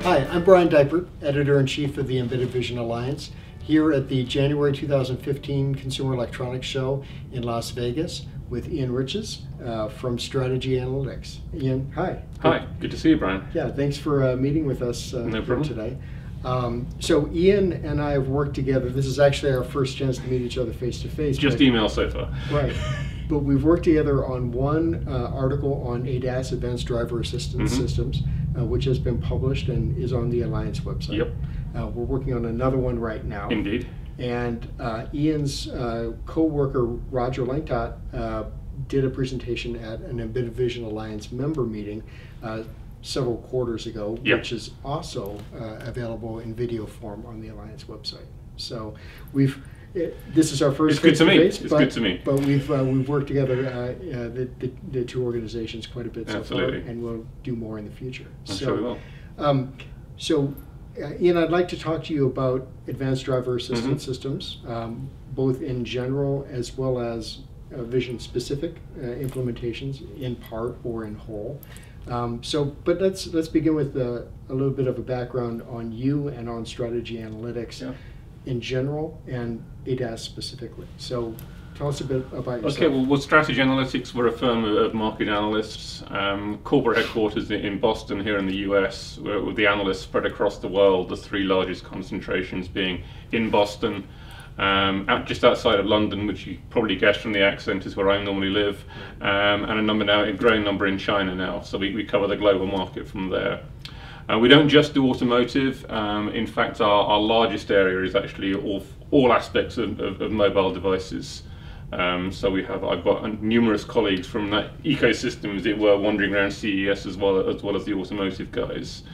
Hi, I'm Brian Dipert, Editor-in-Chief of the Embedded Vision Alliance, here at the January 2015 Consumer Electronics Show in Las Vegas with Ian Riches from Strategy Analytics. Ian, hi. Hi, good to see you, Brian. Yeah, thanks for meeting with us No here problem. today. So Ian and I have worked together. This is actually our first chance to meet each other face-to-face. Just email so far. Right. But we've worked together on one article on ADAS, Advanced Driver Assistance Systems, which has been published and is on the Alliance website. Yep. We're working on another one right now. Indeed. And Ian's co-worker, Roger Langtot, did a presentation at an Embedded Vision Alliance member meeting several quarters ago, Yep. which is also available in video form on the Alliance website. So this is our first. It's good to meet. face-to-face, It's but, good to meet. But we've worked together, the two organizations, quite a bit so far, Absolutely. and we'll do more in the future. I'm sure we will. Ian, I'd like to talk to you about advanced driver assistance systems, both in general as well as vision-specific implementations, in part or in whole. But let's begin with a little bit of a background on you and on Strategy Analytics in general and ADAS specifically. So tell us a bit about yourself. Okay, well, Strategy Analytics, we're a firm of market analysts, corporate headquarters in Boston here in the US, with the analysts spread across the world, the three largest concentrations being in Boston, just outside of London, which you probably guessed from the accent is where I normally live, and a growing number in China now, so we cover the global market from there. We don't just do automotive. In fact, our largest area is actually all aspects of mobile devices. So I've got numerous colleagues from that ecosystem, as it were, wandering around CES as well as the automotive guys.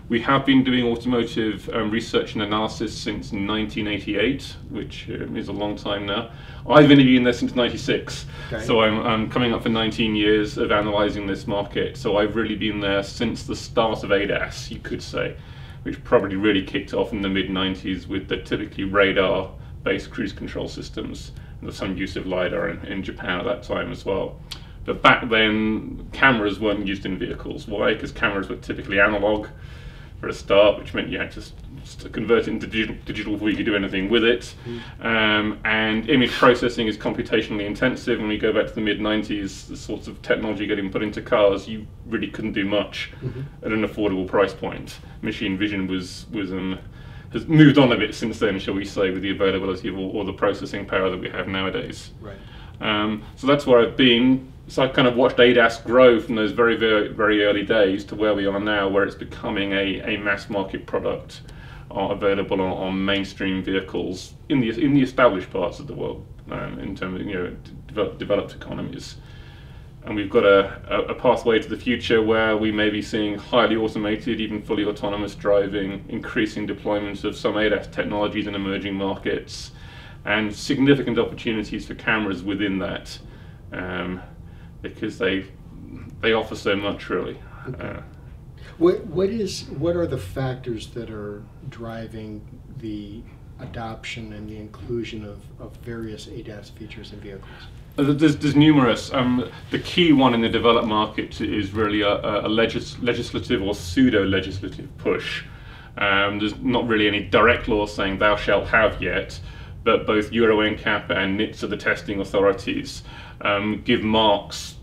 We have been doing automotive research and analysis since 1988, which is a long time now. I've been in there since '96, okay. So I'm coming up for 19 years of analysing this market. So I've really been there since the start of ADAS, you could say, which probably really kicked off in the mid-90s with the typically radar-based cruise control systems. There was some use of LiDAR in Japan at that time as well. But back then, cameras weren't used in vehicles. Why? Because cameras were typically analog for a start, which meant you had to convert it into digital before you could do anything with it. And image processing is computationally intensive. When we go back to the mid-90s, the sorts of technology getting put into cars, you really couldn't do much at an affordable price point. Machine vision has moved on a bit since then, shall we say, with the availability of all the processing power that we have nowadays. Right. So that's where I've been. So I kind of watched ADAS grow from those very, very, very early days to where we are now, where it's becoming a mass market product available on mainstream vehicles in the established parts of the world, in terms of developed economies. And we've got a pathway to the future where we may be seeing highly automated, even fully autonomous driving, increasing deployments of some ADAS technologies in emerging markets, and significant opportunities for cameras within that, because they offer so much, really. Okay. What are the factors that are driving the adoption and the inclusion of various ADAS features in vehicles? There's numerous. The key one in the developed market is really a legislative or pseudo-legislative push. There's not really any direct law saying thou shalt have yet, but both Euro NCAP and NHTSA, the testing authorities, give marks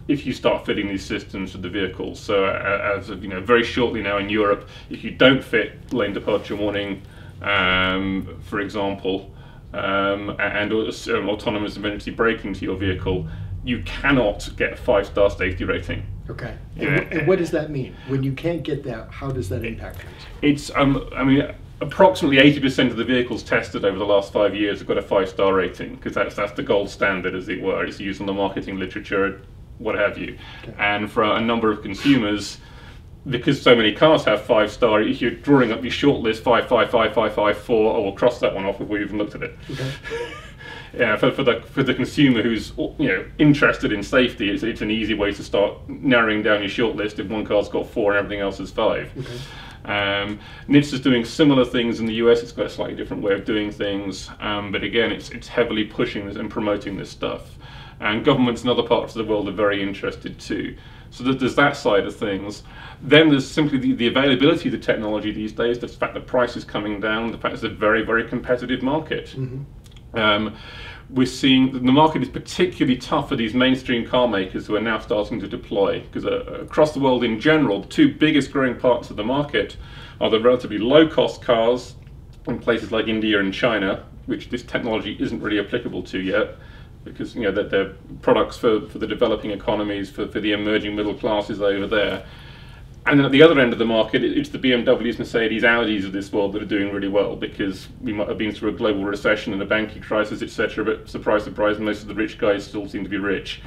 if you start fitting these systems to the vehicles. So as of, very shortly now in Europe, if you don't fit lane departure warning, for example, and autonomous emergency braking to your vehicle, you cannot get a 5-star safety rating. Okay. And what does that mean? When you can't get that, how does that impact things? It's, approximately 80% of the vehicles tested over the last 5 years have got a 5-star rating, because that's the gold standard, as it were. It's used in the marketing literature, what have you. Okay. And for a number of consumers, because so many cars have 5-star, if you're drawing up your shortlist 5, 5, 5, 5, 5, 4, we'll cross that one off before you even looked at it. Okay. Yeah, for the consumer who's interested in safety, it's an easy way to start narrowing down your shortlist if one car's got 4 and everything else is 5. NHTSA is doing similar things in the US. It's got a slightly different way of doing things, but again, it's heavily pushing this and promoting this stuff. And governments in other parts of the world are very interested too. So there's that side of things. Then there's simply the availability of the technology these days, the fact that price is coming down, the fact it's a very, very competitive market. We're seeing the market is particularly tough for these mainstream car makers who are now starting to deploy, because across the world in general, the two biggest growing parts of the market are the relatively low-cost cars in places like India and China, which this technology isn't really applicable to yet, because they're products for the developing economies, for the emerging middle classes over there. And then at the other end of the market, it's the BMWs, Mercedes, Audis of this world that are doing really well, because we might have been through a global recession and a banking crisis, etc. But surprise, surprise, most of the rich guys still seem to be rich.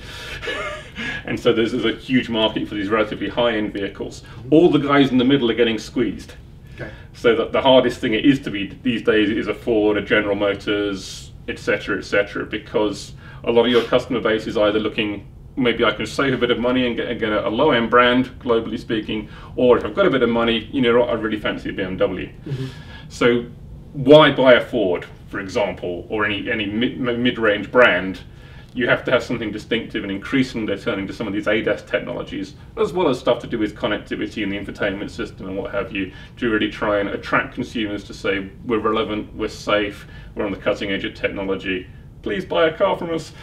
And so there's a huge market for these relatively high-end vehicles. All the guys in the middle are getting squeezed. Okay. So that the hardest thing it is to be these days is a Ford, a General Motors, etc., because a lot of your customer base is either looking, maybe I can save a bit of money and get a low-end brand, globally speaking, or if I've got a bit of money, I really fancy a BMW. So why buy a Ford, for example, or any mid-range brand? You have to have something distinctive, and increasingly they're turning to some of these ADAS technologies, as well as stuff to do with connectivity and the infotainment system and what have you, to really try and attract consumers to say, we're relevant, we're safe, we're on the cutting edge of technology. Please buy a car from us.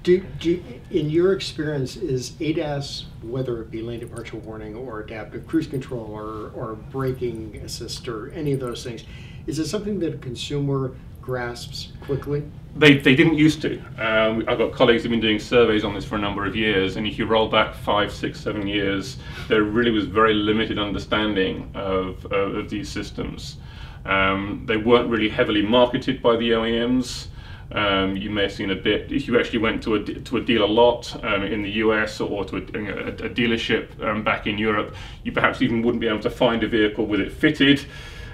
In your experience, is ADAS, whether it be lane departure warning or adaptive cruise control or braking assist or any of those things, is it something that a consumer grasps quickly? They didn't used to. I've got colleagues who've been doing surveys on this for a number of years, and if you roll back 5, 6, 7 years, there really was very limited understanding of these systems. They weren't really heavily marketed by the OEMs. You may have seen a bit if you actually went to a dealer lot in the US or to a dealership back in Europe. You perhaps even wouldn't be able to find a vehicle with it fitted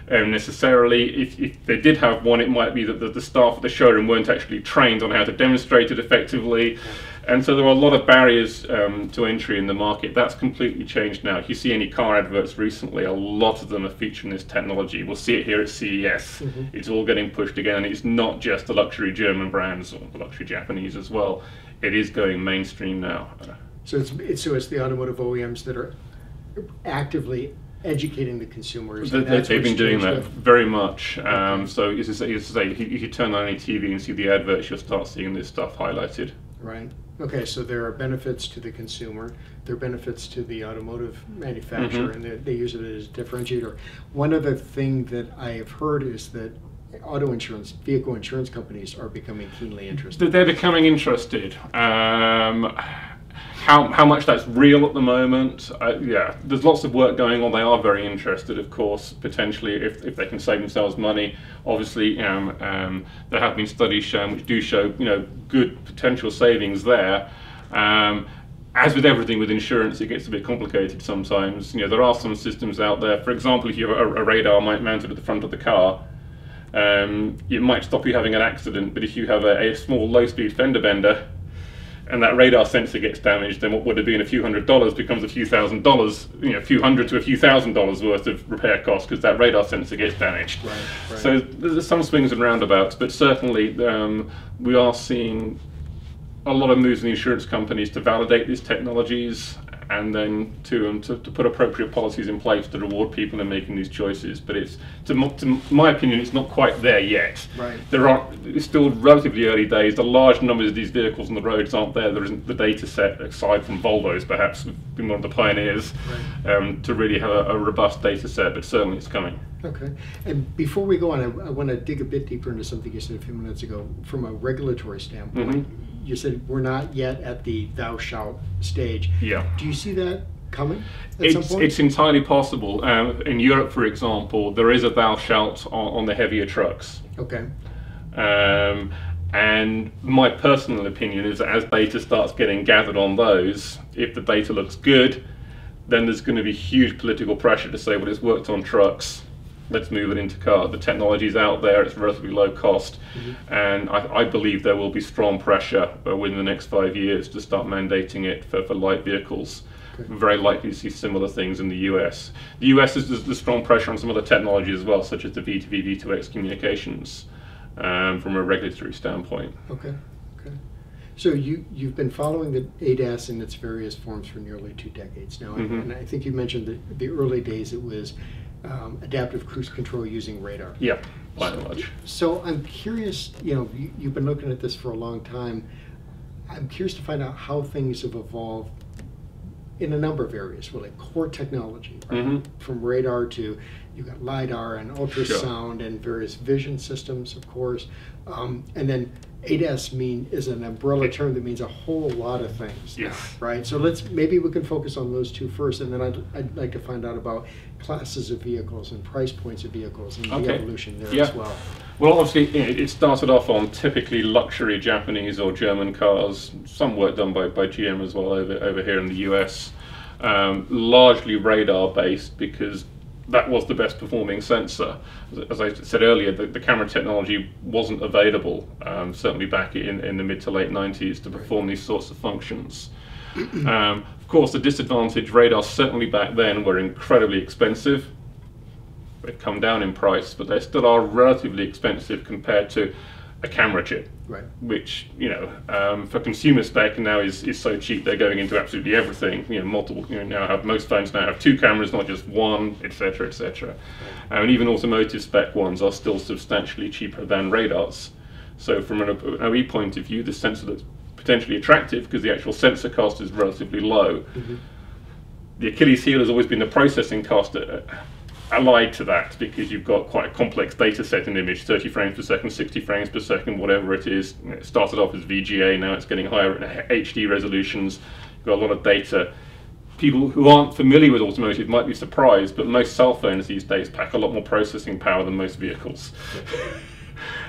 necessarily. If they did have one, it might be that the staff at the showroom weren't actually trained on how to demonstrate it effectively. And so there are a lot of barriers to entry in the market. That's completely changed now. If you see any car adverts recently, a lot of them are featuring this technology. We'll see it here at CES. It's all getting pushed again, and it's not just the luxury German brands or the luxury Japanese as well. It is going mainstream now. So it's the automotive OEMs that are actively educating the consumers. They've been doing that very much. So as I say, if you turn on any TV and see the adverts, you'll start seeing this stuff highlighted. Right. Okay, so there are benefits to the consumer, there are benefits to the automotive manufacturer, and they use it as a differentiator. One other thing that I have heard is that vehicle insurance companies are becoming keenly interested. They're becoming interested. How much that's real at the moment, yeah, there's lots of work going on. They are very interested, of course, potentially if they can save themselves money. Obviously, there have been studies shown which do show, good potential savings there. As with everything with insurance, it gets a bit complicated sometimes. There are some systems out there. For example, if you have a radar mounted at the front of the car, it might stop you having an accident. But if you have a small low-speed fender bender, and that radar sensor gets damaged, then what would have been a few $100s becomes a few $1,000s, a few $100 to a few $1,000s worth of repair costs because that radar sensor gets damaged. Right. So there's some swings and roundabouts, but certainly we are seeing a lot of moves in the insurance companies to validate these technologies and then to put appropriate policies in place to reward people in making these choices. But to my opinion, it's not quite there yet. Right. It's still relatively early days. The large numbers of these vehicles on the roads aren't there. There isn't the data set, aside from Volvo's perhaps, being one of the pioneers, to really have a robust data set, but certainly it's coming. Okay. And before we go on, I want to dig a bit deeper into something you said a few minutes ago. From a regulatory standpoint, you said we're not yet at the BowShout stage. Yeah. Do you see that coming at some point? It's entirely possible. In Europe, for example, there is a BowShout on the heavier trucks. Okay. And my personal opinion is that as data starts getting gathered on those, if the data looks good, then there's going to be huge political pressure to say, well, it's worked on trucks, let's move it into cars. The technology's out there, it's relatively low cost, and I believe there will be strong pressure within the next 5 years to start mandating it for light vehicles. Very likely to see similar things in the US. The US has the strong pressure on some other technologies as well, such as the V2V, V2X communications, from a regulatory standpoint. Okay. So you've been following the ADAS in its various forms for nearly 2 decades now, and I think you mentioned that the early days it was adaptive cruise control using radar. Yeah, by and large. So I'm curious, you've been looking at this for a long time. I'm curious to find out how things have evolved in a number of areas, really core technology, right? From radar to, you've got LiDAR and ultrasound and various vision systems, of course, and then ADAS is an umbrella term that means a whole lot of things. Yes. Right? So maybe we can focus on those two first, and then I'd like to find out about classes of vehicles and price points of vehicles and the evolution there as well. Well, obviously, it started off on typically luxury Japanese or German cars, some work done by GM as well over here in the US, largely radar-based because that was the best performing sensor. As I said earlier, the camera technology wasn't available, certainly back in the mid to late 90s, to perform these sorts of functions. Of course, the disadvantage radars certainly back then were incredibly expensive. They've come down in price, but they still are relatively expensive compared to a camera chip, which for consumer spec now is so cheap they're going into absolutely everything. Multiple. Most phones now have 2 cameras, not just one, etc., etc. And even automotive spec ones are still substantially cheaper than radars. So from an OE point of view, the sensor looks potentially attractive because the actual sensor cost is relatively low. The Achilles heel has always been the processing cost allied to that, because you've got quite a complex data set in the image, 30 frames per second, 60 frames per second, whatever it is. It started off as VGA, now it's getting higher HD resolutions. You've got a lot of data. People who aren't familiar with automotive might be surprised, but most cell phones these days pack a lot more processing power than most vehicles.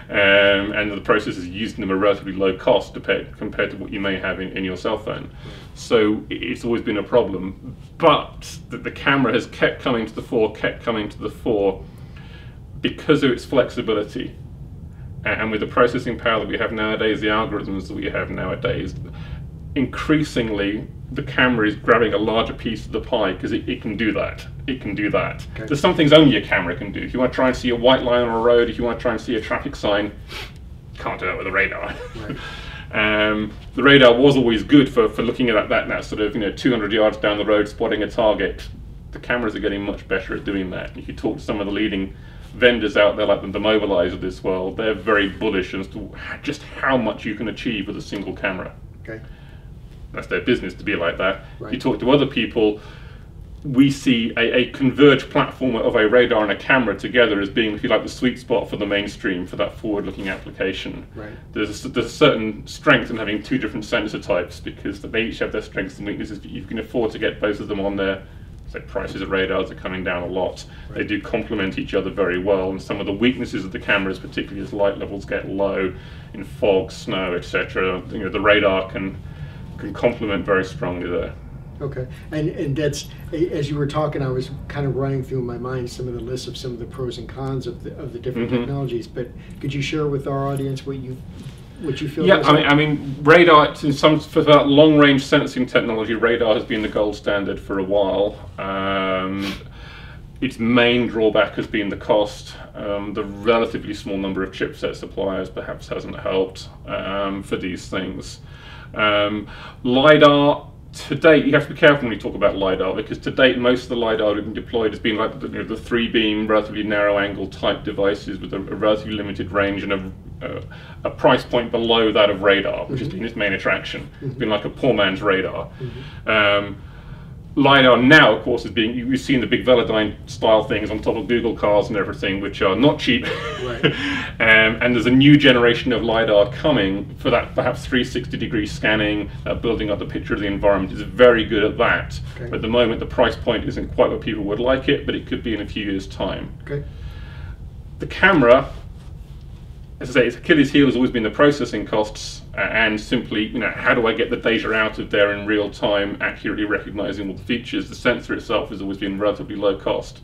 And the processors used in them are relatively low cost compared to what you may have in your cell phone. So it's always been a problem. But the camera has kept coming to the fore, because of its flexibility. And with the processing power that we have nowadays, the algorithms that we have nowadays, increasingly the camera is grabbing a larger piece of the pie because it can do that. It can do that. Okay. There's some things only a camera can do. If you want to try and see a white line on a road, if you want to try and see a traffic sign, you can't do that with a radar. Right. The radar was always good for looking at that sort of 200 yards down the road, spotting a target. The cameras are getting much better at doing that. If you talk to some of the leading vendors out there, like the Mobilize of this world, they're very bullish as to just how much you can achieve with a single camera. Okay. That's their business to be like that. Right. If you talk to other people, we see a converged platform of a radar and a camera together as being, if you like, the sweet spot for the mainstream, for that forward-looking application. Right. There's a certain strength in having 2 different sensor types, because they each have their strengths and weaknesses, but you can afford to get both of them on there. So prices of radars are coming down a lot. Right. They do complement each other very well, and some of the weaknesses of the cameras, particularly as light levels get low in fog, snow, etc., the radar can complement very strongly there. Okay, and that's, as you were talking, I was kind of running through my mind some of the lists of some of the pros and cons of the different technologies. But could you share with our audience what you feel? Yeah, I mean, radar, for that long-range sensing technology, radar has been the gold standard for a while. Its main drawback has been the cost. The relatively small number of chipset suppliers perhaps hasn't helped for these things. LiDAR, to date, you have to be careful when you talk about LiDAR, because to date most of the LiDAR that have been deployed has been like the 3-beam, relatively narrow angle type devices with a relatively limited range and a price point below that of radar, which has been its main attraction. It's been like a poor man's radar. LiDAR now, of course, is being, you've seen the big Velodyne style things on top of Google cars and everything, which are not cheap. Right. And there's a new generation of LiDAR coming for that perhaps 360-degree scanning, building up the picture of the environment. It's very good at that. Okay. But at the moment, the price point isn't quite what people would like it, but it could be in a few years' time. Okay. The camera, as I say, its Achilles heel has always been the processing costs, and simply, how do I get the data out of there in real time, accurately recognizing all the features? The sensor itself has always been relatively low cost.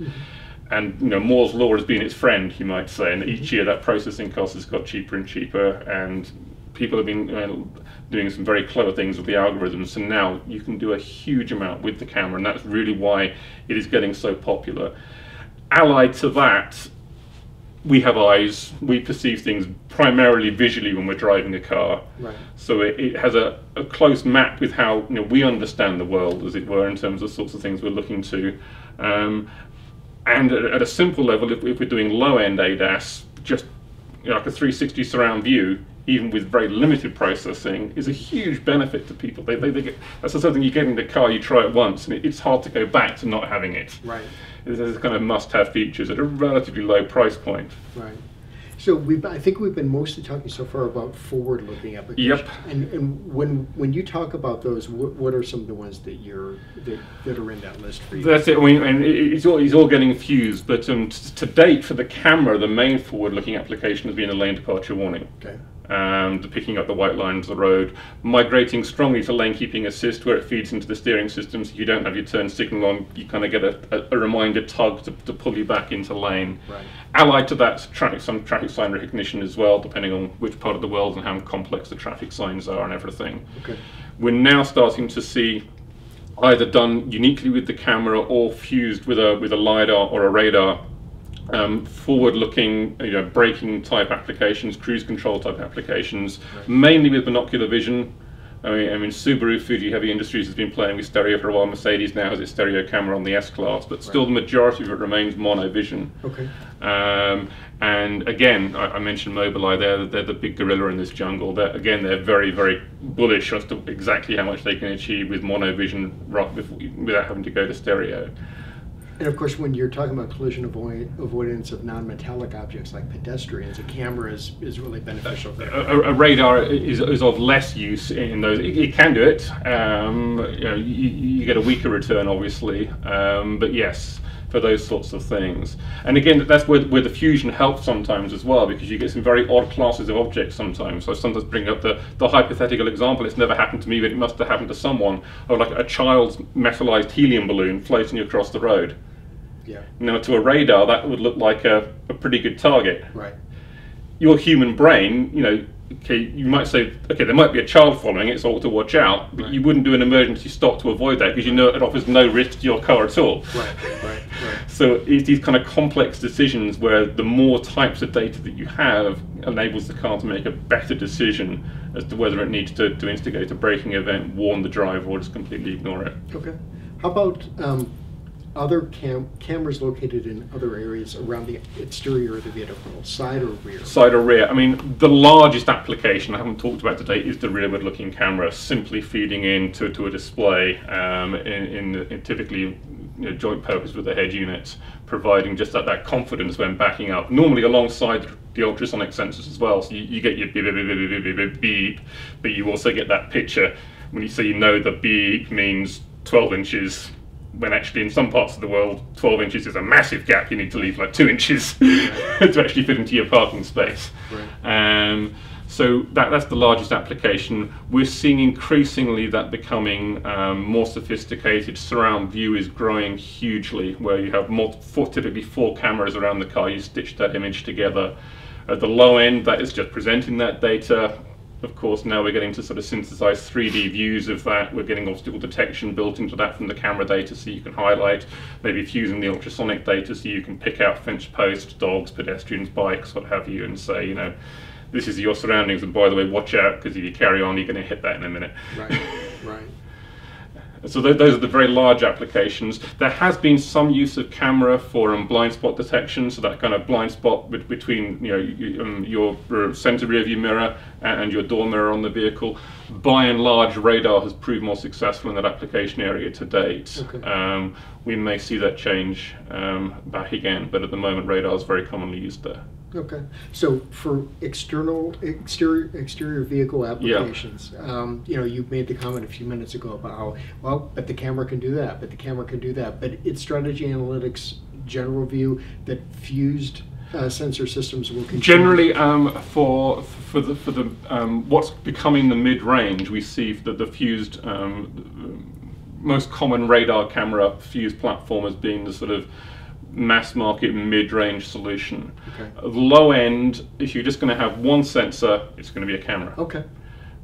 And Moore's law has been its friend, you might say, and each year that processing cost has got cheaper and cheaper, and people have been doing some very clever things with the algorithms. So now you can do a huge amount with the camera, and that's really why it is getting so popular. Allied to that, we have eyes. We perceive things primarily visually when we're driving a car. Right. So it has a close map with how we understand the world, as it were, in terms of sorts of things we're looking to. And at a simple level, if we're doing low-end ADAS, just like a 360 surround view, even with very limited processing, is a huge benefit to people. They get, that's the sort of thing you get in the car, you try it once, and it's hard to go back to not having it. Right. There's kind of must-have features at a relatively low price point. Right. So I think we've been mostly talking so far about forward-looking applications. Yep. And when you talk about those, what are some of the ones that that are in that list for you? That's it. I mean, and it's all getting fused. But to date, for the camera, the main forward-looking application has been the lane departure warning. Okay. Picking up the white lines of the road, migrating strongly to lane keeping assist, where it feeds into the steering system, so you don't have your turn signal on, you kind of get a reminder tug to pull you back into lane. Right. Allied to that, some traffic sign recognition as well, depending on which part of the world and how complex the traffic signs are and everything. Okay. We're now starting to see either done uniquely with the camera or fused with a LiDAR or a radar, forward-looking, braking type applications, cruise control type applications, right. Mainly with binocular vision. I mean, Subaru, Fuji Heavy Industries has been playing with stereo for a while. Mercedes now has its stereo camera on the S-Class, but still the majority of it remains mono vision. Okay. And again, I mentioned Mobileye. They're the big gorilla in this jungle. They're very, very bullish as to exactly how much they can achieve with mono vision without having to go to stereo. And of course, when you're talking about collision avoidance of non-metallic objects like pedestrians, a camera is really beneficial. A radar is of less use in those. It can do it. You get a weaker return, obviously, but yes, for those sorts of things. And again, that's where the fusion helps sometimes as well, because you get some very odd classes of objects sometimes. So I sometimes bring up the hypothetical example. It's never happened to me, but it must have happened to someone, of like a child's metallized helium balloon floating across the road. Yeah. Now, to a radar, that would look like a pretty good target. Right. Your human brain, okay, you might say, okay, there might be a child following it, so to watch out, but right. You wouldn't do an emergency stop to avoid that, because you know it offers no risk to your car at all. Right. So it's these kind of complex decisions where the more types of data that you have enables the car to make a better decision as to whether it needs to instigate a braking event, warn the driver, or just completely ignore it. Okay. How about other cameras located in other areas around the exterior of the vehicle, side or rear? Side or rear. I mean, the largest application I haven't talked about today is the rearward-looking camera, simply feeding into a display in typically joint purpose with the head unit, providing just that confidence when backing up. Normally alongside the ultrasonic sensors as well, so you get your beep, beep, beep, beep, beep, beep, beep, but you also get that picture when the beep means 12 inches. When actually in some parts of the world 12 inches is a massive gap. You need to leave like 2 inches to actually fit into your parking space. Right. So that's the largest application. We're seeing increasingly that becoming more sophisticated. Surround view is growing hugely, where you have typically 4 cameras around the car. You stitch that image together. At the low end, that is just presenting that data. Of course, now we're getting to sort of synthesize 3D views of that. We're getting obstacle detection built into that from the camera data, so you can highlight, maybe fusing the ultrasonic data so you can pick out fence posts, dogs, pedestrians, bikes, what have you, and say, this is your surroundings, and by the way, watch out, because if you carry on, you're going to hit that in a minute. Right. So those are the very large applications. There has been some use of camera for blind spot detection, so that kind of blind spot between your center rear view mirror and your door mirror on the vehicle. By and large, radar has proved more successful in that application area to date. Okay. We may see that change back again, but at the moment, radar is very commonly used there. Okay, so for exterior vehicle applications, you made the comment a few minutes ago about how, but the camera can do that, but it's strategy analytics general view that fused sensor systems will continue. Generally, for the what's becoming the mid-range, we see that the fused most common radar camera fused platform as being the sort of mass market mid-range solution. Okay. Low end, if you're just going to have one sensor, it's going to be a camera. Okay.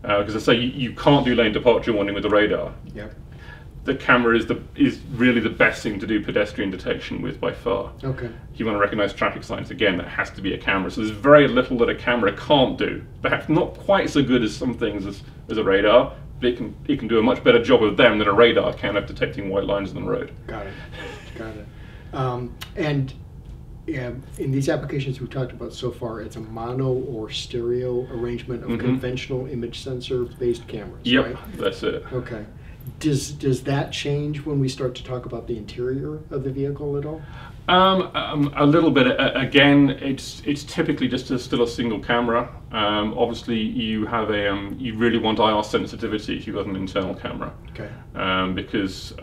Because I say you can't do lane departure warning with the radar. Yep. The camera is really the best thing to do pedestrian detection with by far. Okay. If you want to recognize traffic signs, again, that has to be a camera. So there's very little that a camera can't do. Perhaps not quite so good as some things as a radar, but it can do a much better job of them than a radar can of detecting white lines on the road. Got it. Got it. And in these applications we've talked about so far, it's a mono or stereo arrangement of conventional image sensor based cameras. Yep, right? That's it. Okay. Does that change when we start to talk about the interior of the vehicle at all? A little bit. Again, it's typically just still a single camera. Obviously, you have you really want IR sensitivity if you've got an internal camera. Okay. Because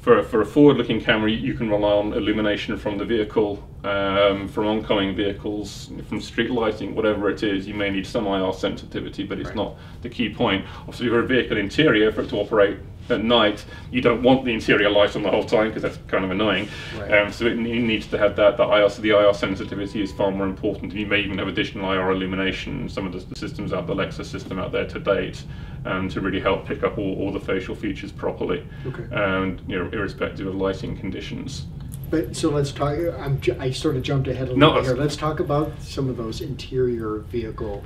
for a forward-looking camera, you can rely on illumination from the vehicle, from oncoming vehicles, from street lighting, whatever it is. You may need some IR sensitivity, but it's not the key point. Obviously, for a vehicle interior, for it to operate at night, you don't want the interior light on the whole time because that's kind of annoying. Right. So it needs to have that IR. So the IR sensitivity is far more important. You may even have additional IR illumination. Some of the systems out, the Lexus system out there to date, to really help pick up all the facial features properly, Okay. and irrespective of lighting conditions. But so let's talk. I sort of jumped ahead a little bit here. Let's talk about some of those interior vehicle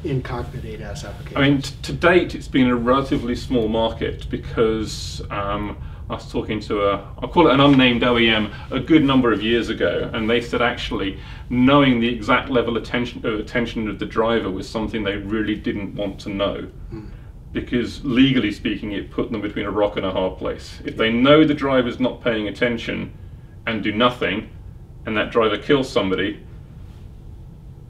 in-cockpit ADAS applications. I mean, to date, it's been a relatively small market because I was talking to I'll call it an unnamed OEM a good number of years ago, and they said actually knowing the exact level of attention of the driver was something they really didn't want to know. Because legally speaking, it put them between a rock and a hard place. If they know the driver's not paying attention and do nothing, and that driver kills somebody,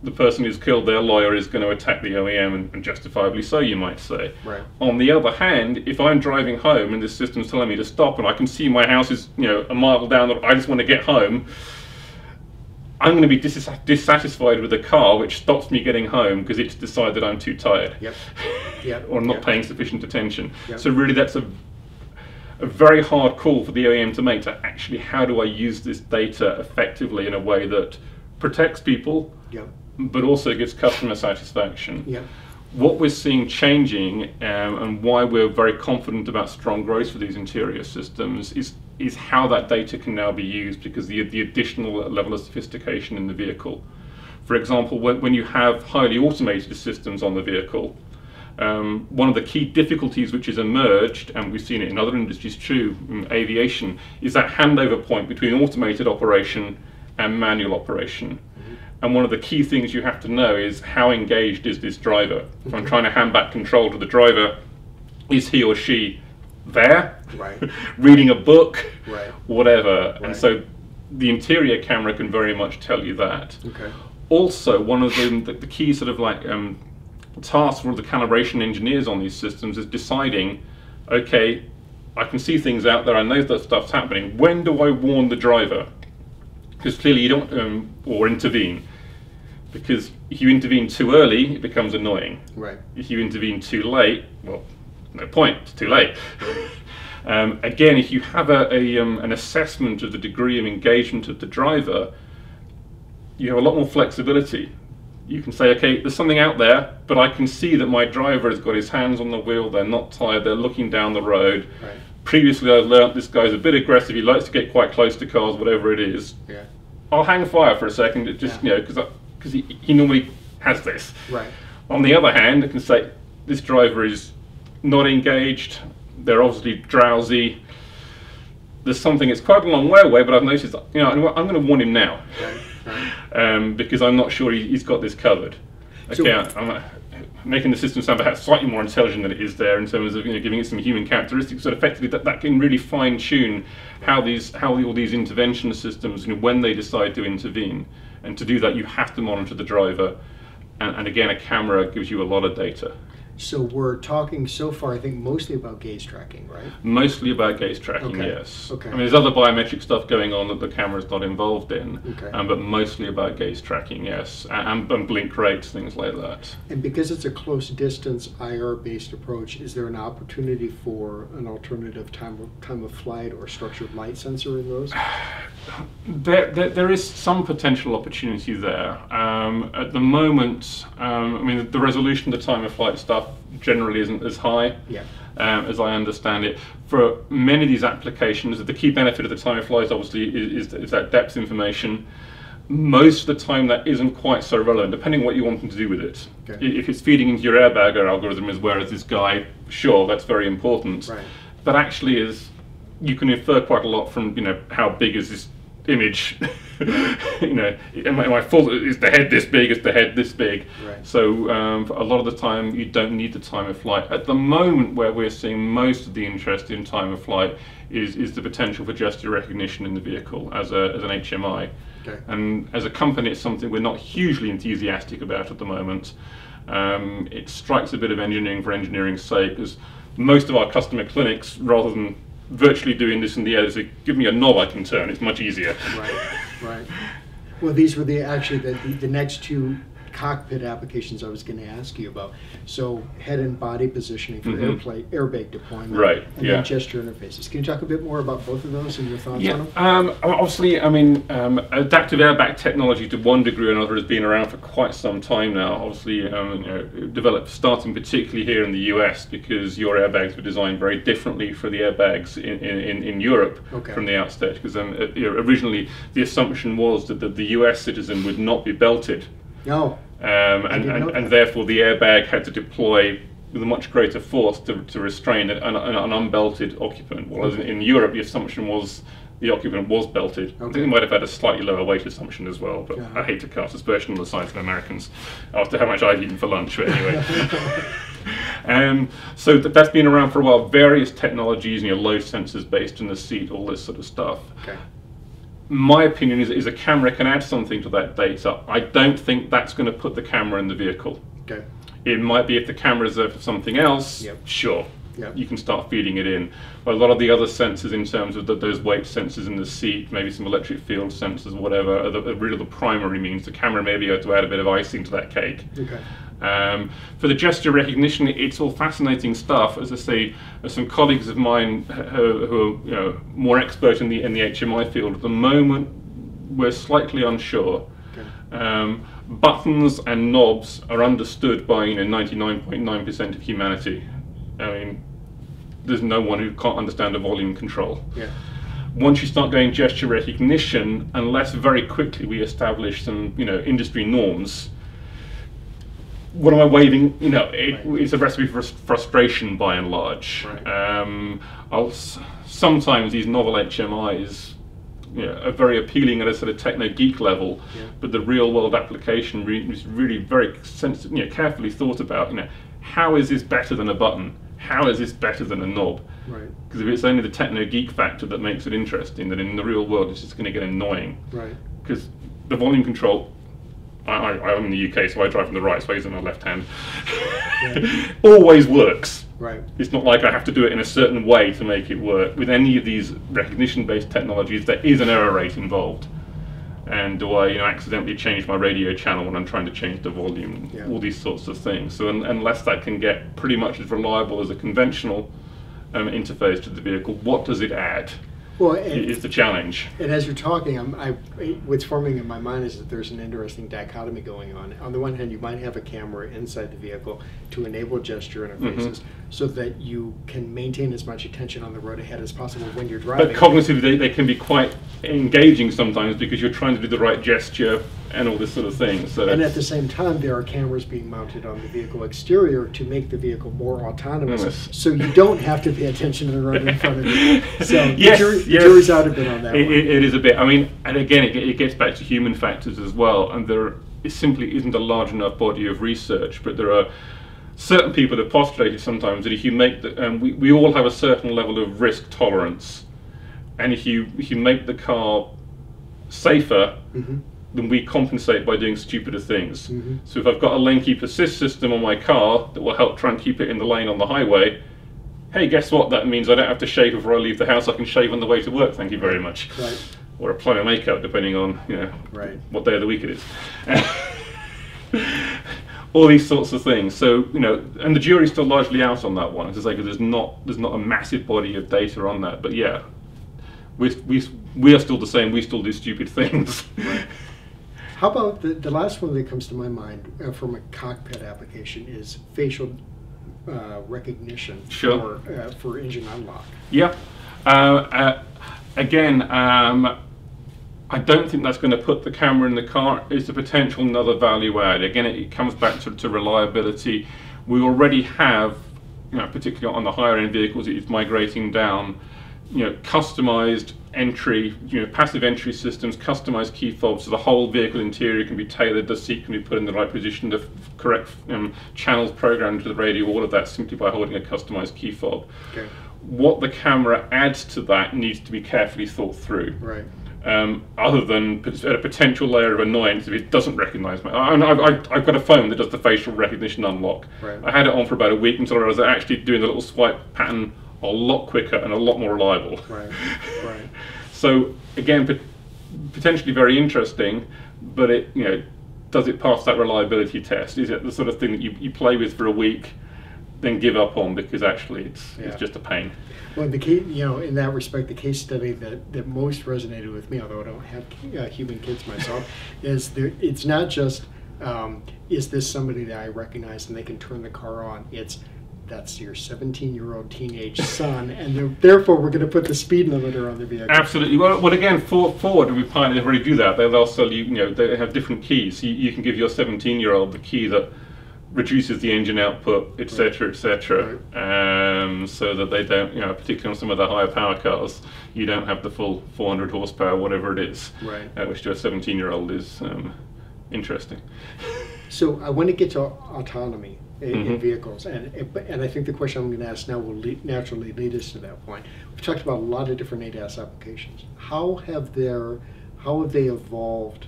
the person who's killed their lawyer is going to attack the OEM, and justifiably so, you might say. Right. On the other hand, if I'm driving home and this system's telling me to stop, and I can see my house is a mile down, I just want to get home, I'm going to be dissatisfied with the car which stops me getting home because it's decided I'm too tired. Yep. Yep. Or not paying sufficient attention. Yep. So really that's a very hard call for the OEM to make, to actually how do I use this data effectively in a way that protects people, Yep. but also gives customer satisfaction. Yep. What we're seeing changing, and why we're very confident about strong growth for these interior systems, is how that data can now be used, because the additional level of sophistication in the vehicle. For example, when you have highly automated systems on the vehicle, one of the key difficulties which has emerged, and we've seen it in other industries too, in aviation, is that handover point between automated operation and manual operation. And one of the key things you have to know is how engaged is this driver. If I'm trying to hand back control to the driver, is he or she there? Right. Reading a book? Right. Whatever. Right. And so the interior camera can very much tell you that. Okay. Also, one of the key sort of like tasks for the calibration engineers on these systems is deciding, okay, I can see things out there, I know that stuff's happening, when do I warn the driver? Because clearly you don't, or intervene. Because if you intervene too early, it becomes annoying. Right. If you intervene too late, well, no point, it's too late. Again, if you have an assessment of the degree of engagement of the driver, you have a lot more flexibility. You can say, okay, there's something out there, but I can see that my driver has got his hands on the wheel, they're not tired, they're looking down the road. Right. Previously I've learnt this guy's a bit aggressive, he likes to get quite close to cars, whatever it is. Yeah. I'll hang fire for a second, because he normally has this. Right. On the other hand, I can say, this driver is not engaged, they're obviously drowsy, there's something, it's quite a long way away, but I've noticed, I'm going to warn him now. Right. Right. Because I'm not sure he's got this covered. Okay, I'm making the system sound perhaps slightly more intelligent than it is there in terms of giving it some human characteristics. So effectively, that can really fine tune how all these intervention systems, when they decide to intervene. And to do that, you have to monitor the driver. And again, a camera gives you a lot of data. So we're talking so far, I think, mostly about gaze tracking, right? Mostly about gaze tracking, Okay. yes. Okay. I mean, there's other biometric stuff going on that the camera's not involved in, Okay. but mostly about gaze tracking, yes, and blink rates, things like that. And because it's a close distance IR-based approach, is there an opportunity for an alternative time of flight or structured light sensor in those? There is some potential opportunity there. At the moment, I mean, the resolution, the time of flight stuff generally isn't as high. Yeah. As I understand it. For many of these applications, the key benefit of the time of flight obviously is that depth information. Most of the time that isn't quite so relevant, depending on what you want them to do with it. Okay. If it's feeding into your Airbag algorithm as well as this guy, sure, that's very important. Right. But actually you can infer quite a lot from, how big is this image? Am I full? Is the head this big? Is the head this big? Right. So a lot of the time you don't need the time of flight. At the moment, where we're seeing most of the interest in time of flight is the potential for gesture recognition in the vehicle as an HMI. Okay. And as a company, it's something we're not hugely enthusiastic about at the moment. It strikes a bit of engineering for engineering's sake, because most of our customer clinics, rather than virtually doing this in the air, they say, give me a knob I can turn, it's much easier. Right. Well, these were actually the next two cockpit applications I was going to ask you about. So head and body positioning for airbag deployment, right? And then gesture interfaces. Can you talk a bit more about both of those and your thoughts on them? Obviously, adaptive airbag technology to one degree or another has been around for quite some time now. Obviously, developed starting particularly here in the US, because your airbags were designed very differently for the airbags in Europe from the outset. Because originally the assumption was that the US citizen would not be belted. No. And therefore the airbag had to deploy with a much greater force to restrain an unbelted occupant. Whereas in Europe, the assumption was the occupant was belted. I think they might have had a slightly lower weight assumption as well, but I hate to cast aspersion on the sides of Americans after how much I've eaten for lunch, but anyway. So that's been around for a while. Various technologies, load sensors based in the seat, all this sort of stuff. Okay. My opinion is a camera can add something to that data. I don't think that's going to put the camera in the vehicle. Okay. It might be if the camera's there for something else, sure, you can start feeding it in. But a lot of the other sensors in terms of those weight sensors in the seat, maybe some electric field sensors, whatever, are really the primary means. The camera may be able to add a bit of icing to that cake. Okay. For the gesture recognition, it's all fascinating stuff. As I say, some colleagues of mine who are more expert in the HMI field, at the moment we're slightly unsure. Okay. Buttons and knobs are understood by 99.9% of humanity. I mean, there's no one who can't understand a volume control. Yeah. Once you start going gesture recognition, unless very quickly we establish some industry norms, what am I waving? It's a recipe for frustration by and large. Right. Sometimes these novel HMIs are very appealing at a sort of techno geek level, but the real world application is really very sensitive, carefully thought about. How is this better than a button? How is this better than a knob? Right. Because if it's only the techno geek factor that makes it interesting, then in the real world it's just going to get annoying. Right. Because the volume control. I'm in the UK, so I drive from the right, so I use it on my left hand. Always works. Right. It's not like I have to do it in a certain way to make it work. With any of these recognition-based technologies, there is an error rate involved. And do I, accidentally change my radio channel when I'm trying to change the volume? All these sorts of things. So unless that can get pretty much as reliable as a conventional interface to the vehicle, what does it add? Well, is the challenge. And as you're talking, what's forming in my mind is that there's an interesting dichotomy going on. On the one hand, you might have a camera inside the vehicle to enable gesture interfaces so that you can maintain as much attention on the road ahead as possible when you're driving. But cognitively, they can be quite engaging sometimes because you're trying to do the right gesture and all this sort of thing. So and at the same time, there are cameras being mounted on the vehicle exterior to make the vehicle more autonomous, so you don't have to pay attention to the road in front of you. So the jury's out a bit on that one. It is a bit. I mean, and again, it gets back to human factors as well, and there simply isn't a large enough body of research, but there are certain people that postulated sometimes that if you make we all have a certain level of risk tolerance, and if you make the car safer, then we compensate by doing stupider things. So if I've got a lane keep assist system on my car that will help try and keep it in the lane on the highway, hey, guess what? That means I don't have to shave before I leave the house. I can shave on the way to work. Thank you very much. Right. Or apply my makeup, depending on what day of the week it is. All these sorts of things. So and the jury's still largely out on that one. As I say, because there's not a massive body of data on that. But yeah, we are still the same. We still do stupid things. Right. How about the last one that comes to my mind from a cockpit application is facial recognition Sure. for engine unlock. Yeah. Again, I don't think that's going to put the camera in the car. It's a potential another value add. Again, it comes back to reliability. We already have, particularly on the higher end vehicles, it's migrating down, customized entry, passive entry systems, customized key fobs, so the whole vehicle interior can be tailored, the seat can be put in the right position, the correct channels programmed to the radio, all of that simply by holding a customized key fob. Okay. What the camera adds to that needs to be carefully thought through. Right. Other than a potential layer of annoyance if it doesn't recognize me. I've got a phone that does the facial recognition unlock. Right. I had it on for about a week until I realized that actually doing the little swipe pattern a lot quicker and a lot more reliable. Right, right. So again, potentially very interesting, but does it pass that reliability test? Is it the sort of thing that you play with for a week, then give up on because actually it's just a pain? Well, the case, in that respect, the case study that most resonated with me, although I don't have human kids myself, is it's not just is this somebody that I recognize and they can turn the car on. That's your 17-year-old teenage son, and therefore we're going to put the speed limiter on the vehicle. Absolutely. Well again, Ford, we find they already do that. They'll sell you, they have different keys. You can give your 17-year-old the key that reduces the engine output, etc., etc., so that they don't, particularly on some of the higher power cars, you don't have the full 400 horsepower, whatever it is, which to a 17-year-old is interesting. So I want to get to autonomy in vehicles, and I think the question I'm going to ask now will naturally lead us to that point. We've talked about a lot of different ADAS applications. How have they evolved?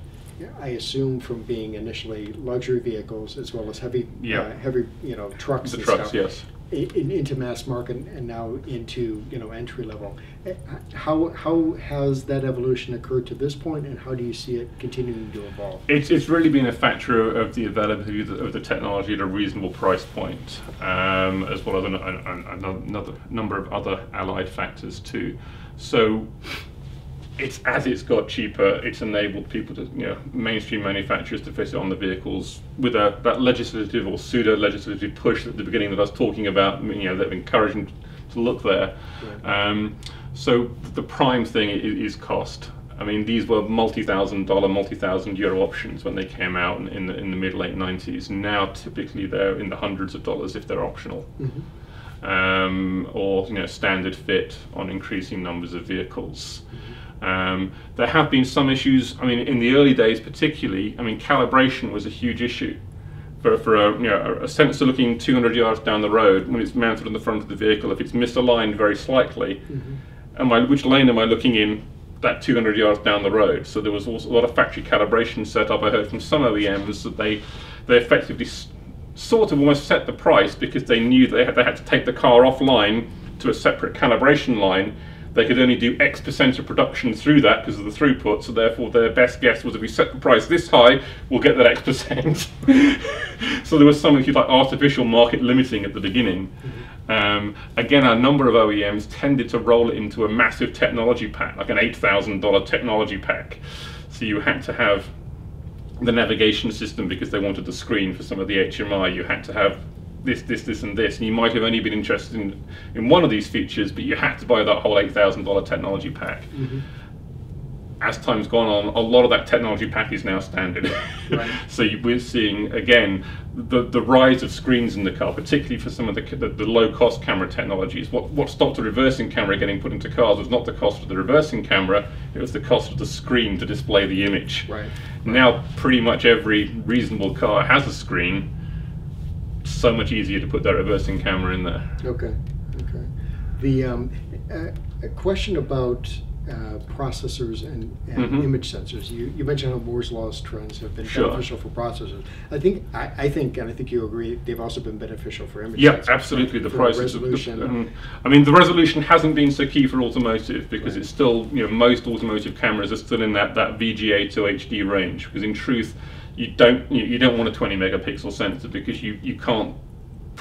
I assume from being initially luxury vehicles as well as heavy trucks. The and trucks, stuff, yes. Into mass market and now into entry level. How has that evolution occurred to this point, and how do you see it continuing to evolve? It's really been a factor of the availability of the technology at a reasonable price point, as well as another number of other allied factors too. So as it's got cheaper, it's enabled people to, mainstream manufacturers to fit it on the vehicles with that legislative or pseudo-legislative push at the beginning that I was talking about, that encouraging to look there. Right. So the prime thing is cost. I mean, these were multi-thousand euro options when they came out in the mid-late 90s. Now, typically, they're in the hundreds of dollars if they're optional. Or standard fit on increasing numbers of vehicles. There have been some issues. I mean, in the early days, particularly, calibration was a huge issue. For a sensor looking 200 yards down the road, when it's mounted on the front of the vehicle, if it's misaligned very slightly, which lane am I looking in? That 200 yards down the road. So there was also a lot of factory calibration set up. I heard from some OEMs that they effectively sort of almost set the price because they knew they had to take the car offline to a separate calibration line. They could only do X% of production through that because of the throughput, so therefore their best guess was if we set the price this high, we'll get that X%. So there was some, if you like, artificial market limiting at the beginning. Again, a number of OEMs tended to roll it into a massive technology pack, like an $8,000 technology pack. So you had to have the navigation system because they wanted the screen for some of the HMI. You had to have this, and this, and you might have only been interested in one of these features, but you had to buy that whole $8,000 technology pack. As time's gone on, a lot of that technology pack is now standard. So we're seeing, again, the rise of screens in the car, particularly for some of the low-cost camera technologies. What stopped the reversing camera getting put into cars was not the cost of the reversing camera, it was the cost of the screen to display the image. Now pretty much every reasonable car has a screen. So much easier to put that reversing camera in there. Okay. The a question about processors and image sensors. You mentioned how Moore's Law's trends have been beneficial for processors. I think you agree, they've also been beneficial for image sensors. Yeah, absolutely. Right? The prices of the resolution hasn't been so key for automotive because it's still, most automotive cameras are still in that VGA to HD range, because in truth, you don't want a 20 megapixel sensor because you can't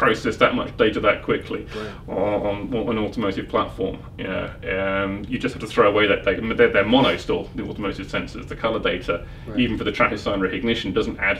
process that much data that quickly Right. on an automotive platform. You just have to throw away that data. They're mono still, the automotive sensors. The color data, Right. even for the traffic sign recognition, doesn't add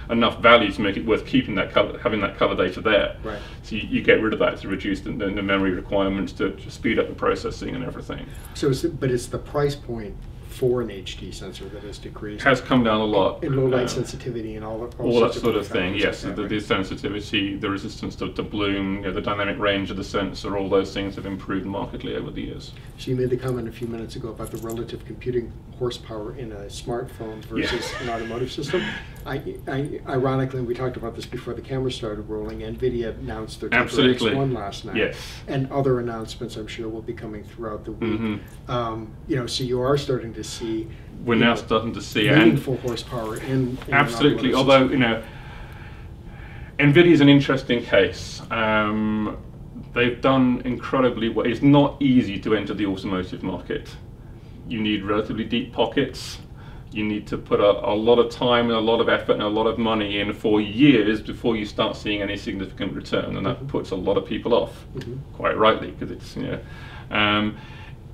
enough value to make it worth keeping that having that color data there. Right. So you get rid of that to reduce the memory requirements, to speed up the processing and everything. So, but it's the price point for an HD sensor that has decreased. Has come down a lot. And low light sensitivity and all All sorts that sort of different thing, factors yes. like that, The right? sensitivity, the resistance to bloom, the dynamic range of the sensor, all those things have improved markedly over the years. So you made the comment a few minutes ago about the relative computing horsepower in a smartphone versus an automotive system. Ironically, we talked about this before the camera started rolling. Nvidia announced their Dipert X1 last night. Yes. And other announcements, I'm sure, will be coming throughout the week. Mm-hmm. So you are starting to see. We're now starting to see meaningful horsepower in absolutely. Although Nvidia is an interesting case. They've done incredibly well. It's not easy to enter the automotive market. You need relatively deep pockets. You need to put a lot of time and a lot of effort and a lot of money in for years before you start seeing any significant return, and that puts a lot of people off, quite rightly, because it's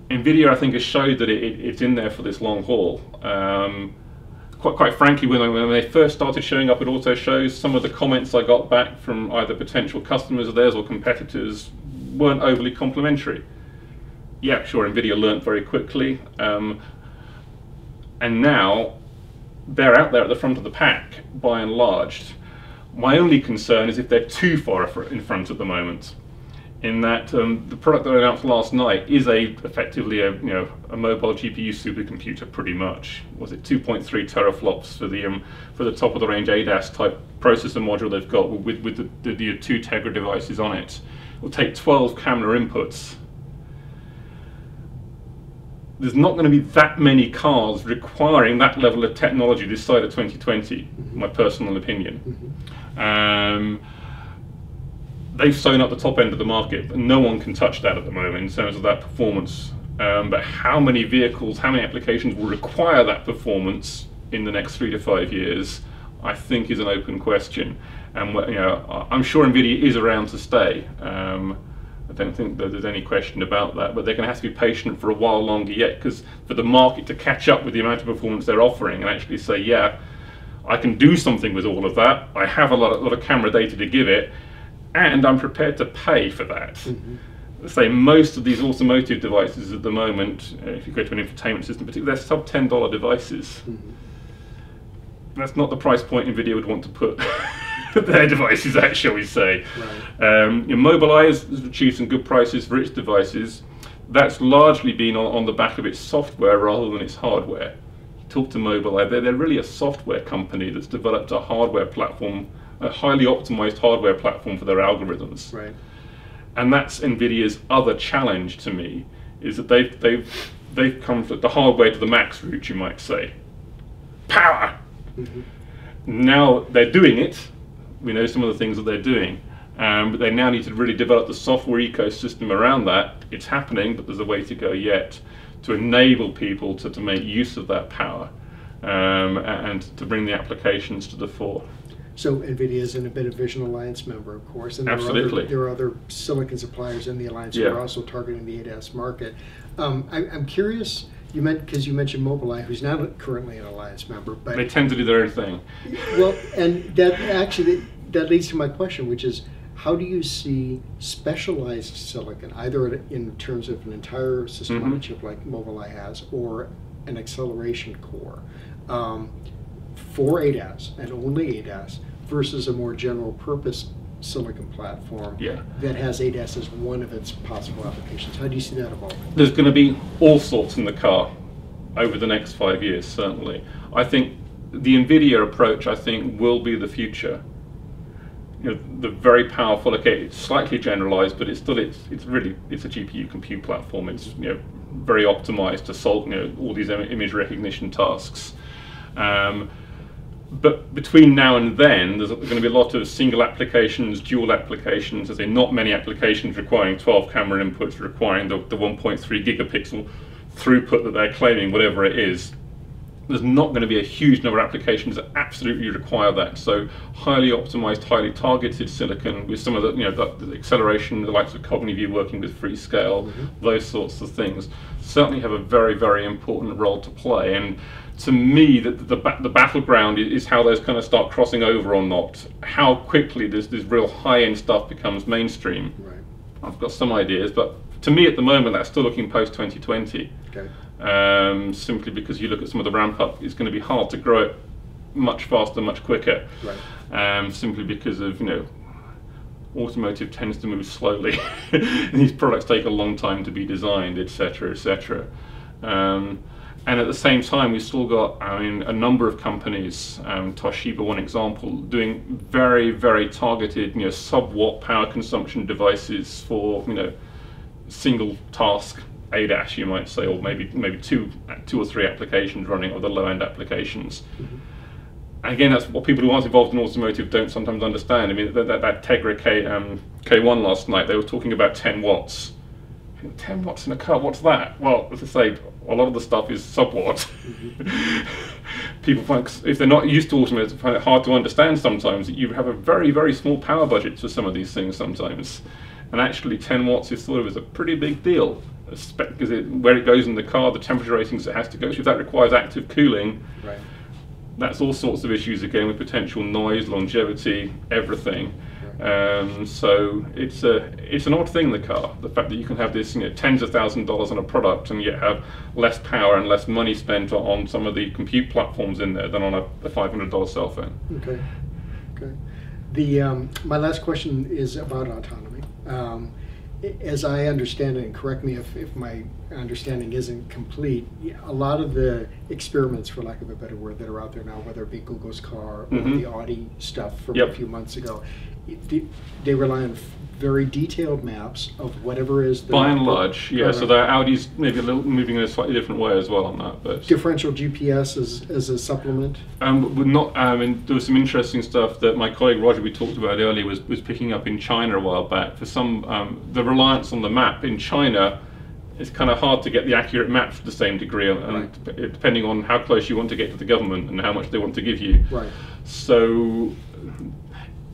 Nvidia, I think, has showed that it's in there for this long haul. Quite frankly, when they first started showing up at auto shows, some of the comments I got back from either potential customers of theirs or competitors weren't overly complimentary. Yeah, sure, Nvidia learnt very quickly, and now they're out there at the front of the pack, by and large. My only concern is if they're too far in front at the moment, in that the product that I announced last night is effectively a mobile GPU supercomputer, pretty much. Was it 2.3 teraflops for the top of the range ADAS type processor module they've got with the 2 Tegra devices on it. It will take 12 camera inputs. There's not going to be that many cars requiring that level of technology this side of 2020, my personal opinion. They've sewn up the top end of the market, but no one can touch that at the moment in terms of that performance. But how many vehicles, how many applications will require that performance in the next 3 to 5 years, I think is an open question. And I'm sure Nvidia is around to stay. I don't think that there's any question about that, but they're going to have to be patient for a while longer yet, because for the market to catch up with the amount of performance they're offering and actually say, yeah, I can do something with all of that, I have a lot of camera data to give it, and I'm prepared to pay for that. Say most of these automotive devices at the moment, if you go to an infotainment system, particularly, they're sub $10 devices. That's not the price point Nvidia would want to put their devices at, shall we say. Right. Mobileye has achieved some good prices for its devices. That's largely been on the back of its software rather than its hardware. You talk to Mobileye, they're really a software company that's developed a hardware platform, a highly optimized hardware platform for their algorithms. Right. And that's Nvidia's other challenge to me, is that they've come to the hardware to the max route, you might say. Power! Now they're doing it. We know some of the things that they're doing, but they now need to really develop the software ecosystem around that. It's happening, but there's a way to go yet to enable people to make use of that power and to bring the applications to the fore. So Nvidia is an Embedded Vision Alliance member, of course, and there are other silicon suppliers in the alliance who are also targeting the ADAS market. I'm curious, because you mentioned Mobileye, who's not currently an alliance member, but they tend to do their own thing. Well, and that leads to my question, which is, how do you see specialized silicon, either in terms of an entire system on a chip like Mobileye has, or an acceleration core, for ADAS and only ADAS, versus a more general purpose silicon platform that has ADAS as one of its possible applications? How do you see that evolving? There's going to be all sorts in the car over the next 5 years, certainly. I think the Nvidia approach, will be the future. The very powerful, it's slightly generalized, but it's still it's a GPU compute platform. It's very optimized to solve all these image recognition tasks. But between now and then, there's going to be a lot of single applications, dual applications, as in not many applications requiring 12 camera inputs, requiring the 1.3 gigapixel throughput that they're claiming, whatever it is. there's not going to be a huge number of applications that absolutely require that. So highly optimized, highly targeted silicon with some of the, the acceleration, the likes of Cognitive working with Freescale, those sorts of things, certainly have a very, very important role to play. And to me, the battleground is how those kind of start crossing over or not. How quickly this real high-end stuff becomes mainstream. Right. I've got some ideas, but to me at the moment, that's still looking post-2020. Okay. Simply because you look at some of the ramp up, it's going to be hard to grow it much faster, much quicker. Right. Simply because of, automotive tends to move slowly. These products take a long time to be designed, etc., etc. And at the same time, we've still got, a number of companies, Toshiba, one example, doing very, very targeted, sub-watt power consumption devices for, single task ADAS, you might say, or maybe two or three applications running, or the low-end applications. Again, that's what people who aren't involved in automotive don't sometimes understand. That Tegra K1 last night, they were talking about 10 watts. 10 watts in a car, what's that? Well, as I say, a lot of the stuff is sub-watt. People find, if they're not used to automotive, find it hard to understand sometimes that you have a very, very small power budget for some of these things sometimes. And actually 10 watts is thought of as a pretty big deal, because where it goes in the car, the temperature ratings it has to go through, that requires active cooling. Right. That's all sorts of issues again with potential noise, longevity, everything. So it's an odd thing, the car, the fact that you can have this tens of thousands of dollars on a product and yet have less power and less money spent on some of the compute platforms in there than on a $500 cell phone. Okay. My last question is about autonomy. As I understand it, and correct me if my understanding isn't complete, a lot of the experiments, for lack of a better word, that are out there now, whether it be Google's car or the Audi stuff from a few months ago, they rely on very detailed maps of whatever is the... By and large, yeah, so the Audi's maybe a little moving in a slightly different way as well on that. But differential GPS as a supplement? There was some interesting stuff that my colleague Roger, we talked about earlier, was picking up in China a while back. For some, the reliance on the map in China, it's kind of hard to get the accurate maps to the same degree, and depending on how close you want to get to the government and how much they want to give you. Right. So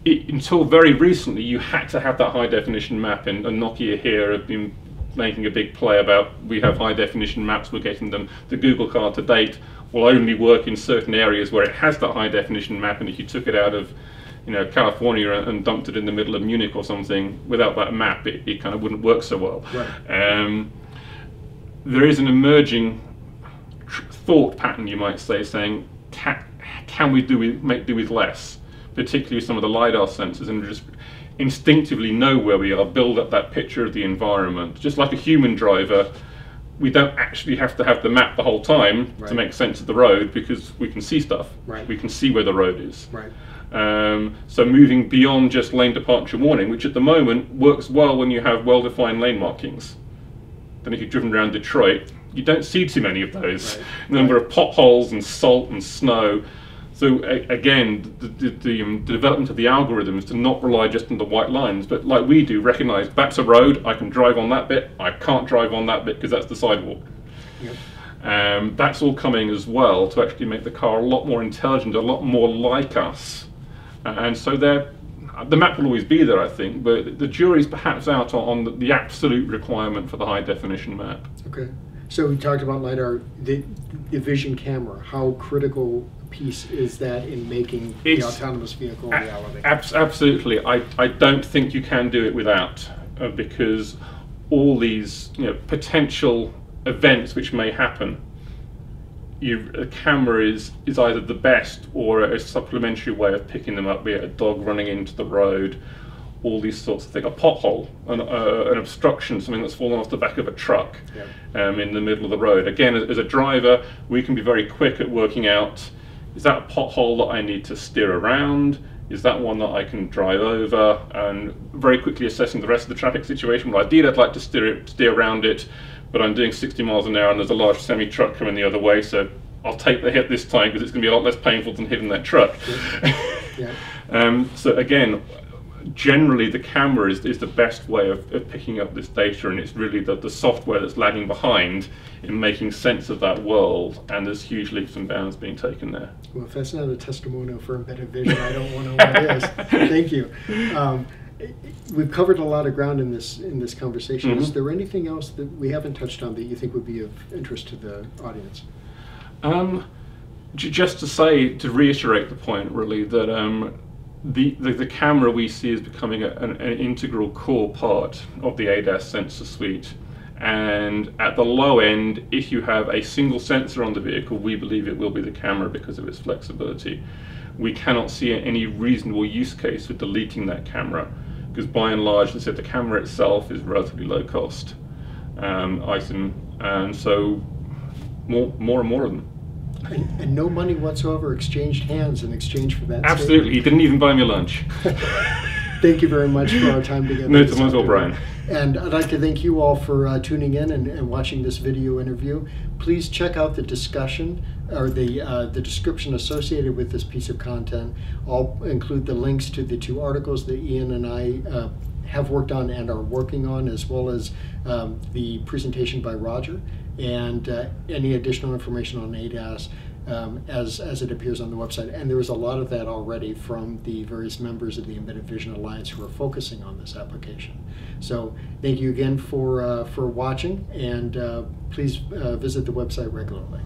until very recently, you had to have that high definition map, and Nokia here have been making a big play about, we have high definition maps, we're getting them. The Google car to date will only work in certain areas where it has that high definition map, and if you took it out of California and dumped it in the middle of Munich or something without that map, it kind of wouldn't work so well. Right. There is an emerging thought pattern, you might say, saying, can we make do with less? Particularly some of the LiDAR sensors, and just instinctively know where we are, build up that picture of the environment. Just like a human driver, we don't actually have to have the map the whole time to make sense of the road, because we can see stuff. Right. We can see where the road is. Right. So moving beyond just lane departure warning, which at the moment works well when you have well-defined lane markings. Then if you've driven around Detroit, you don't see too many of those. Right. The number of potholes and salt and snow. So again, the development of the algorithms to not rely just on the white lines, but like we do, recognize that's a road, I can drive on that bit, I can't drive on that bit because that's the sidewalk. Yep. That's all coming as well to actually make the car a lot more intelligent, a lot more like us. And so the map will always be there, I think, but the jury's perhaps out on the absolute requirement for the high definition map. Okay. So we talked about LiDAR, the vision camera. How critical a piece is that in making the autonomous vehicle a reality? Absolutely. I don't think you can do it without, because all these potential events which may happen, a camera is either the best or a supplementary way of picking them up, be it a dog running into the road, all these sorts of things, a pothole, an obstruction, something that's fallen off the back of a truck in the middle of the road. Again, as a driver, we can be very quick at working out, is that a pothole that I need to steer around? Is that one that I can drive over? And very quickly assessing the rest of the traffic situation. Well, ideally I'd like to steer around it, but I'm doing 60 miles an hour and there's a large semi-truck coming the other way, so I'll take the hit this time because it's going to be a lot less painful than hitting that truck. Yeah. So again, generally the camera is the best way of picking up this data, and it's really the software that's lagging behind in making sense of that world, and there's huge leaps and bounds being taken there. Well, if that's not a testimonial for embedded vision, I don't want to know what is. Thank you. We've covered a lot of ground in this conversation. Is there anything else that we haven't touched on that you think would be of interest to the audience? Just to reiterate the point, really, that the camera we see is becoming an integral core part of the ADAS sensor suite. And at the low end, if you have a single sensor on the vehicle, we believe it will be the camera because of its flexibility. We cannot see any reasonable use case for deleting that camera, because by and large, as I said, the camera itself is relatively low cost item, and so more and more of them. And no money whatsoever exchanged hands in exchange for that. Absolutely, he didn't even buy me lunch. Thank you very much for our time together. No, it's well, Brian. And I'd like to thank you all for tuning in and watching this video interview. Please check out the discussion or the description associated with this piece of content. I'll include the links to the 2 articles that Ian and I have worked on and are working on, as well as the presentation by Roger, and any additional information on ADAS as it appears on the website. And there was a lot of that already from the various members of the Embedded Vision Alliance who are focusing on this application. So thank you again for watching, and please visit the website regularly.